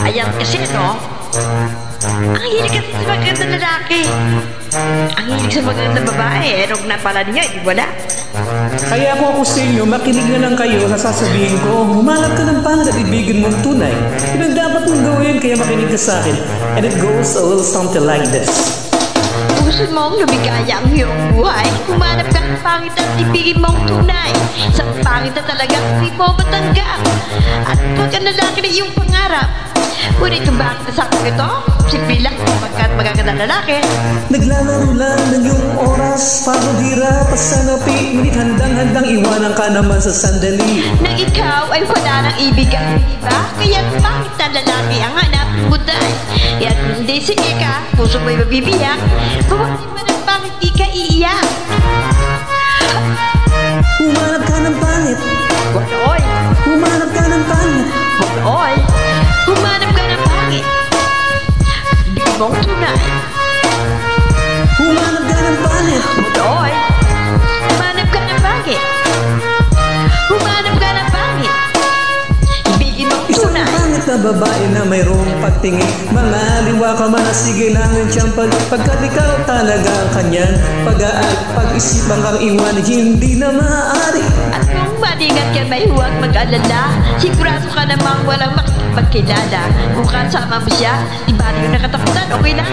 Ayan kasi, no? Ang hilig kasi sa magandang lalaki. Ang hilig sa magandang babae. Nung napala niya, di wala. Kaya ako sa inyo, makinig na lang kayo sa sasabihin ko, humanap ka ng pangat at ibigin mong tunay. Yun ang dapat mong gawin, kaya makinig ka sa akin. And it goes a little something like this. Gusto mong lumigaya ang iyong buhay, humanap ka ng pangit at ibigin mong tunay. Sa pangit na talagang hindi mo matanggap. At huwag ang lalaki na iyong pangarap. Ngunit kung bakit nasakot ito, simple lang pagkat magagandang lalaki. Naglalaro lang ng iyong oras, pagod hirap, pasanapi, ngunit handang-handang iwanan ka naman sa sandali. Nang ikaw ay wala ng ibig ang iba, kaya pangit na lalaki ang hanap mo dahil. Kaya kung hindi, sige ka, puso mo'y mabibiyak, buwasin mo ng pangit, di ka iiyak. Humanap ka ng pangit. Oy! Humanap ka ng pangit. Oy! Humanap ka ng pangit. Bigyan mong tunay. Humanap ka ng pangit. Oy! Humanap ka ng pangit. Humanap ka ng pangit. Ibigin mong Isang tunay. pangit na babae na mayroong pagtingin, mga liwa ka man na sige lang ng tiyampag, pagkat ikaw talaga ang kanyang pag-isipan kang iwan, hindi na maaari. At kung maningat ka may huwag mag-alala, sigurado ka namang walang makipagkilala. Kung kasama mo siya, di ba yung nakatakutan, okay lang.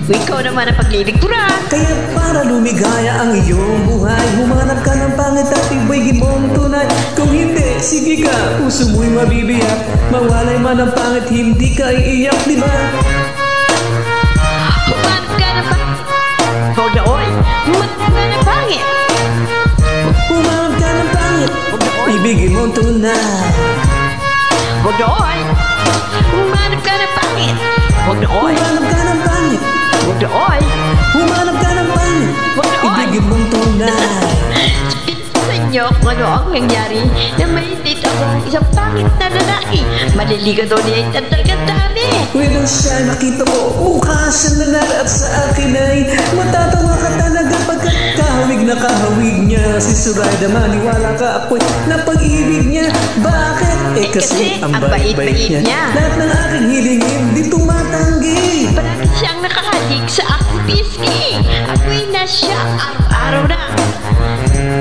Kung ikaw naman ang paglilingkuran. Kaya para lumigaya ang iyong buhay, humanap ka ng pangit at ibigin mong tunay. Kung hindi, sige ka, puso mo'y mabibiyak, mawalay man ang pangit, hindi ka iiyak, di ba? Humanap ka ng pangit. Oy! Humanap ka ng pangit. Humanap ka ng pangit, ibigin mong tunay. Oy! Humanap ka ng pangit. Oy! Humanap ka ng pangit, Oy! humanap ka ng pangit, ibigin mong tunay. Sa inyo kung ano ang nangyari na may date ako isang pangit na lalaki. Maliligaw daw niya yung talagang dami. When siya nakita ko, mukha siya nanal at sa akin ay matatawa ka talaga pagkat kahawig na kahawig niya. Si Surayda, maniwala ka, ako'y napag-ibig niya. Bakit? Kasi ang bait-bait niya. Lahat ng aking hilingin, di tumatanggi. Parang siyang nakahalik sa aking pisngi. Ako'y na siya araw-araw na.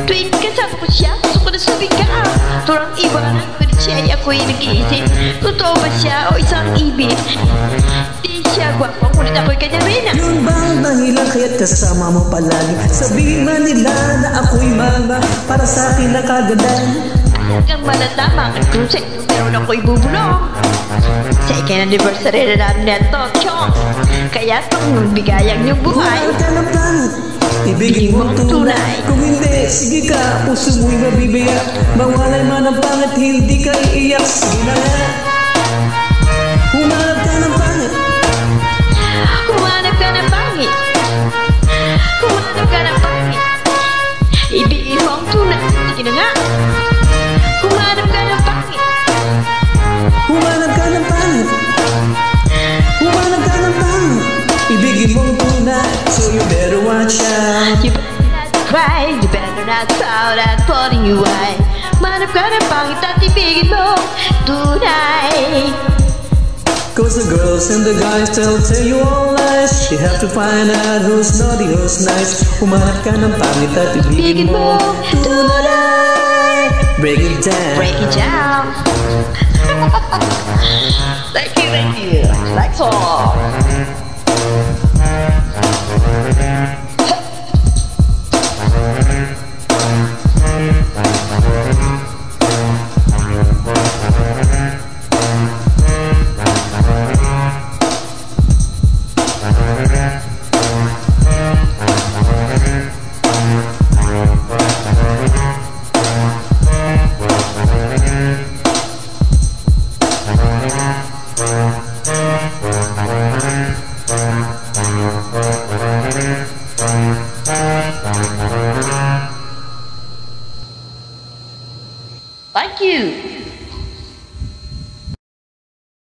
Tuwing kasama ko siya, gusto ko na sumigaw. Turang iwanan ko na siya ay ako'y nag-iisip. Totoo ba siya o isang ibig? Di siya gwapo, ngunit ako'y kanya rin. Yun bang dahilan kaya't kasama mo palagi? Sabihin man nila na ako'y mama, para sa akin nakagandaan. Hanggang malatama at kung sa ito meron ako'y bubulong. Sa ikin-anniversary na namin nito, Chong. Kaya itong bigayang niyong buhay. Huwag ka ng pangit, ibigin mong tunay. Kung hindi, sige ka, puso mo'y mabibiyak, mawalay man ang pangit, hindi ka iiyak. Sige na nga, humanap ka ng pangit. Humanap ka ng pangit. Humanap ka ng pangit. Ibigin mo ang tunay. Sige na nga. Humanap ka ng pangit. Humanap ka ng pangit. Humanap ka ng pangit, ibigin mong tunay. So you better watch out. You better not cry. You better not shout at putting you away. Humanap ka ng pangit at ibigin mo tunay. Cause the girls and the guys tell you all lies. You have to find out who's naughty, who's nice. Humanap ka ng pangit at ibigin mo tunay. Break it down. Break it down. Thank you, thank you. That's all. Yeah.